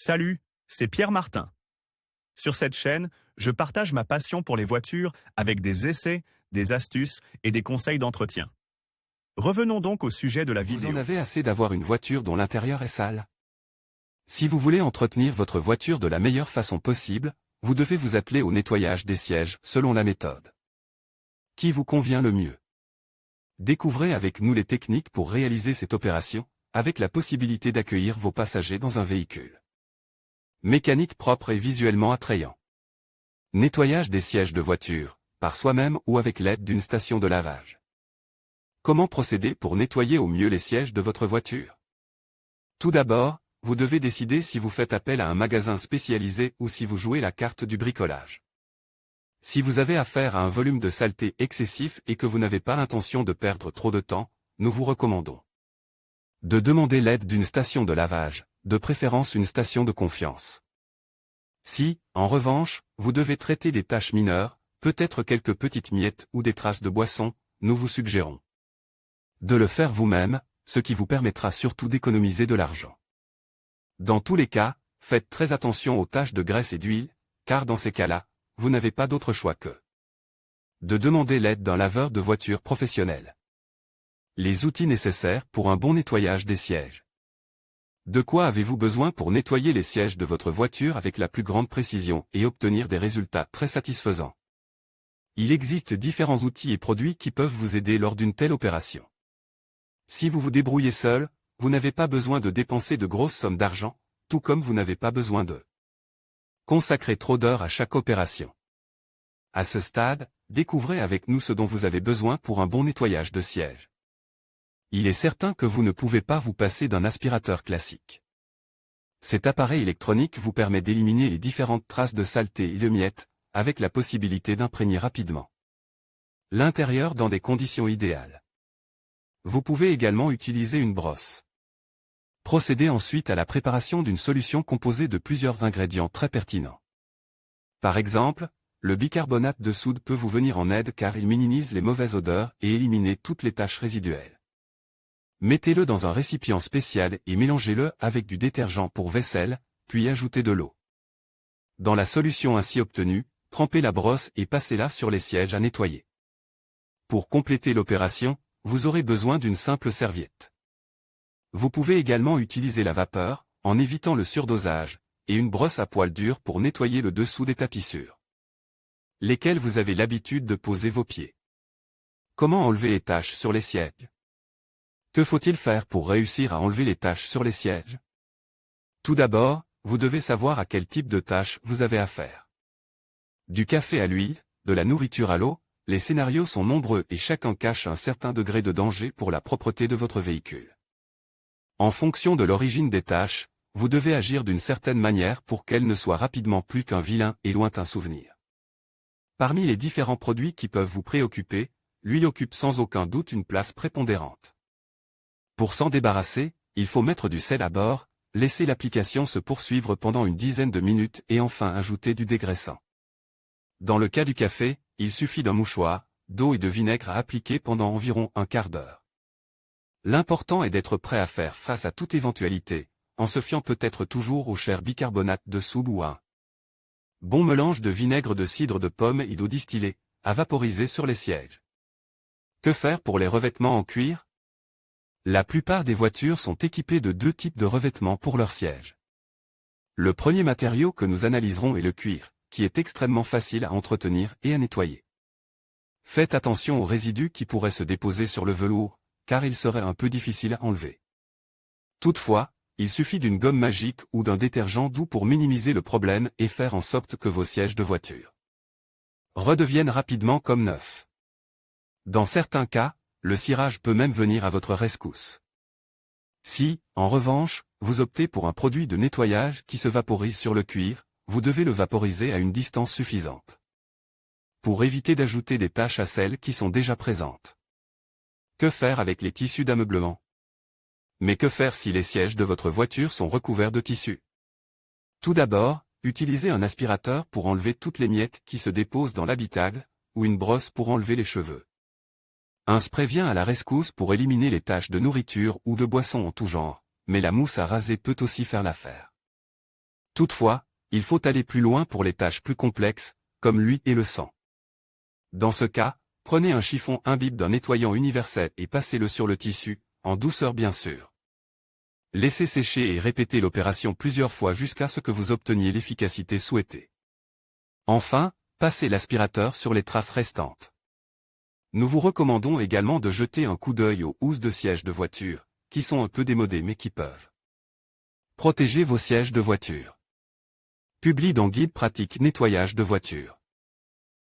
Salut, c'est Pierre Martin. Sur cette chaîne, je partage ma passion pour les voitures avec des essais, des astuces et des conseils d'entretien. Revenons donc au sujet de la Vous vidéo. en avez assez d'avoir une voiture dont l'intérieur est sale? Si vous voulez entretenir votre voiture de la meilleure façon possible, vous devez vous atteler au nettoyage des sièges selon la méthode qui vous convient le mieux. Découvrez avec nous les techniques pour réaliser cette opération, avec la possibilité d'accueillir vos passagers dans un véhicule mécanique propre et visuellement attrayant. Nettoyage des sièges de voiture, par soi-même ou avec l'aide d'une station de lavage. Comment procéder pour nettoyer au mieux les sièges de votre voiture? Tout d'abord, vous devez décider si vous faites appel à un magasin spécialisé ou si vous jouez la carte du bricolage. Si vous avez affaire à un volume de saleté excessif et que vous n'avez pas l'intention de perdre trop de temps, nous vous recommandons de demander l'aide d'une station de lavage, de préférence une station de confiance. Si, en revanche, vous devez traiter des tâches mineures, peut-être quelques petites miettes ou des traces de boisson, nous vous suggérons de le faire vous-même, ce qui vous permettra surtout d'économiser de l'argent. Dans tous les cas, faites très attention aux taches de graisse et d'huile, car dans ces cas-là, vous n'avez pas d'autre choix que de demander l'aide d'un laveur de voiture professionnel. Les outils nécessaires pour un bon nettoyage des sièges. De quoi avez-vous besoin pour nettoyer les sièges de votre voiture avec la plus grande précision et obtenir des résultats très satisfaisants? Il existe différents outils et produits qui peuvent vous aider lors d'une telle opération. Si vous vous débrouillez seul, vous n'avez pas besoin de dépenser de grosses sommes d'argent, tout comme vous n'avez pas besoin de consacrer trop d'heures à chaque opération. À ce stade, découvrez avec nous ce dont vous avez besoin pour un bon nettoyage de siège. Il est certain que vous ne pouvez pas vous passer d'un aspirateur classique. Cet appareil électronique vous permet d'éliminer les différentes traces de saleté et de miettes, avec la possibilité d'imprégner rapidement l'intérieur dans des conditions idéales. Vous pouvez également utiliser une brosse. Procédez ensuite à la préparation d'une solution composée de plusieurs ingrédients très pertinents. Par exemple, le bicarbonate de soude peut vous venir en aide car il minimise les mauvaises odeurs et éliminer toutes les taches résiduelles. Mettez-le dans un récipient spécial et mélangez-le avec du détergent pour vaisselle, puis ajoutez de l'eau. Dans la solution ainsi obtenue, trempez la brosse et passez-la sur les sièges à nettoyer. Pour compléter l'opération, vous aurez besoin d'une simple serviette. Vous pouvez également utiliser la vapeur, en évitant le surdosage, et une brosse à poils durs pour nettoyer le dessous des tapissures, lesquelles vous avez l'habitude de poser vos pieds. Comment enlever les taches sur les sièges? Que faut-il faire pour réussir à enlever les taches sur les sièges? Tout d'abord, vous devez savoir à quel type de taches vous avez affaire. Du café à l'huile, de la nourriture à l'eau, les scénarios sont nombreux et chacun cache un certain degré de danger pour la propreté de votre véhicule. En fonction de l'origine des taches, vous devez agir d'une certaine manière pour qu'elles ne soient rapidement plus qu'un vilain et lointain souvenir. Parmi les différents produits qui peuvent vous préoccuper, l'huile occupe sans aucun doute une place prépondérante. Pour s'en débarrasser, il faut mettre du sel à bord, laisser l'application se poursuivre pendant une dizaine de minutes et enfin ajouter du dégraissant. Dans le cas du café, il suffit d'un mouchoir, d'eau et de vinaigre à appliquer pendant environ un quart d'heure. L'important est d'être prêt à faire face à toute éventualité, en se fiant peut-être toujours au cher bicarbonate de soude ou à un bon mélange de vinaigre de cidre de pomme et d'eau distillée, à vaporiser sur les sièges. Que faire pour les revêtements en cuir? La plupart des voitures sont équipées de deux types de revêtements pour leurs sièges. Le premier matériau que nous analyserons est le cuir, qui est extrêmement facile à entretenir et à nettoyer. Faites attention aux résidus qui pourraient se déposer sur le velours, car il serait un peu difficile à enlever. Toutefois, il suffit d'une gomme magique ou d'un détergent doux pour minimiser le problème et faire en sorte que vos sièges de voiture redeviennent rapidement comme neufs. Dans certains cas, le cirage peut même venir à votre rescousse. Si, en revanche, vous optez pour un produit de nettoyage qui se vaporise sur le cuir, vous devez le vaporiser à une distance suffisante pour éviter d'ajouter des taches à celles qui sont déjà présentes. Que faire avec les tissus d'ameublement? Mais que faire si les sièges de votre voiture sont recouverts de tissu? Tout d'abord, utilisez un aspirateur pour enlever toutes les miettes qui se déposent dans l'habitacle, ou une brosse pour enlever les cheveux. Un spray vient à la rescousse pour éliminer les taches de nourriture ou de boisson en tout genre, mais la mousse à raser peut aussi faire l'affaire. Toutefois, il faut aller plus loin pour les tâches plus complexes, comme l'huile et le sang. Dans ce cas, prenez un chiffon imbibe d'un nettoyant universel et passez-le sur le tissu, en douceur bien sûr. Laissez sécher et répétez l'opération plusieurs fois jusqu'à ce que vous obteniez l'efficacité souhaitée. Enfin, passez l'aspirateur sur les traces restantes. Nous vous recommandons également de jeter un coup d'œil aux housses de sièges de voiture, qui sont un peu démodées mais qui peuvent protéger vos sièges de voiture. Publie dans Guide pratique nettoyage de voiture.